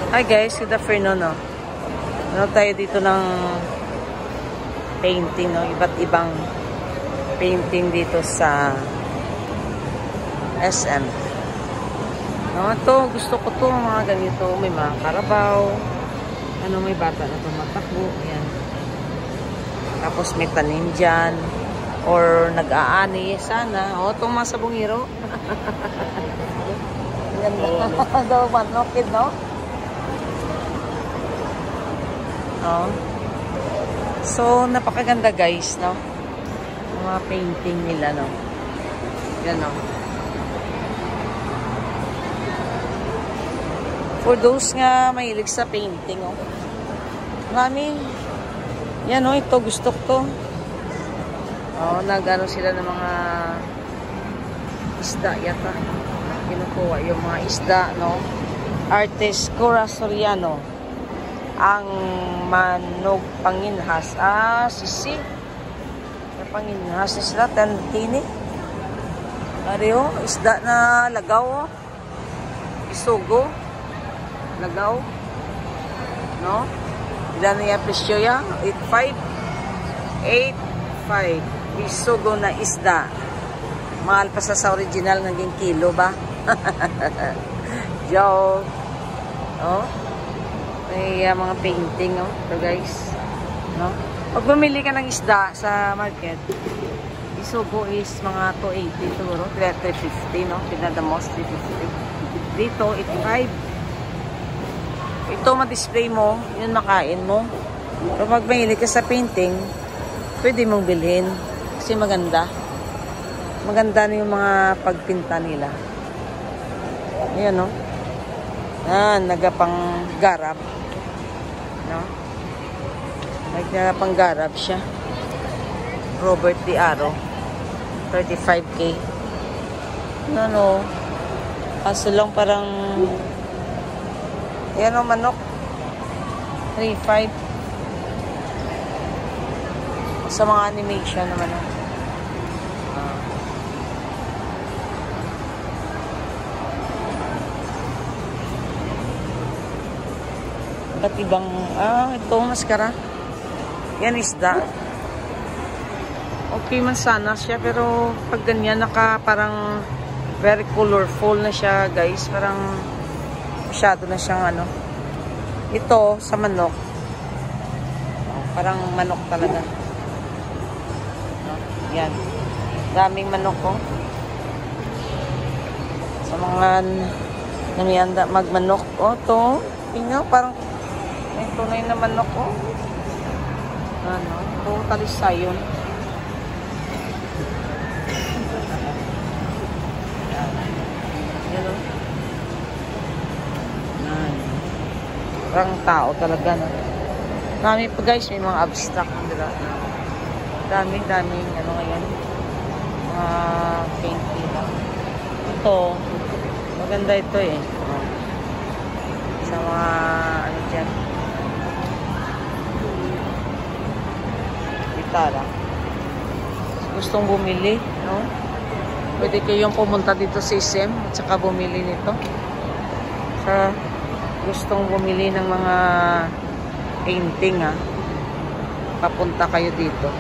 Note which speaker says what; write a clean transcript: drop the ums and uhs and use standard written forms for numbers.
Speaker 1: Hi guys, good afternoon, no. Ano tayo dito ng painting, no? Iba't ibang painting dito sa SM. No, ito, gusto ko to, mga ganito. May mga karabaw. Ano, may bata na tumatakbo. Ayan. Tapos may tanim dyan. Or nag-aani. Sana. O, itong mga sabungiro. Ganda. Daw, manokid, no? No? So, napakaganda guys, no? Mga painting nila, no? Yan, no? For those nga mahilig sa painting, oh. Marami. Yan, no? Ito, gusto ko to. Oh, nag-ano sila ng mga isda yata. Kinukuha yung mga isda, no? Artist Cora Soriano. Ang manog panginhas. Sisi. Yung panginhas na sila. Tantini. Ariyo, isda na lagaw. Isugo. Lagaw. No? Ilan na yung presyo ya? 8.5. 8.5. Isugo na isda. Mahal pa sa original naging kilo ba? Joke. Oh? May mga painting, oh. So guys, no? Pag bumili ka ng isda sa market, isugo is mga 280 siguro, 350, no? Pinadamos 350. Dito 85. Ito ma-display mo, yun makain mo. Pero pag bumili ka sa painting, pwede mong bilhin kasi maganda. Maganda na yung mga pagpinta nila. Ayan, no? Nagapang garap. No? Nagapang garap siya. Robert D. Aro. 35K. No. Kaso lang parang yan o, manok. 3.5. Sa mga animation naman, no? Ba't ibang, ito, maskara. Yan, isda. Okay man sana siya, pero pag ganyan, parang very colorful na siya, guys. Parang masyado na siyang, ano. Ito, sa manok. Parang manok talaga. Yan. Daming manok, oh. Sa mga namiyanda magmanok, oh, to. Tingnan, parang may tunay na manok, oh. Ano? Totally sayon. Yan, oh. Parang tao talaga, no? Dami pa, guys. May mga abstract. Daming, ano ngayon? Painting lang. Ito, maganda ito, eh. Sa mga ano dyan, gitara. Gustong bumili, no? Pwede kayong pumunta dito sa SM at saka bumili nito. Sa gustong bumili ng mga painting, papunta kayo dito.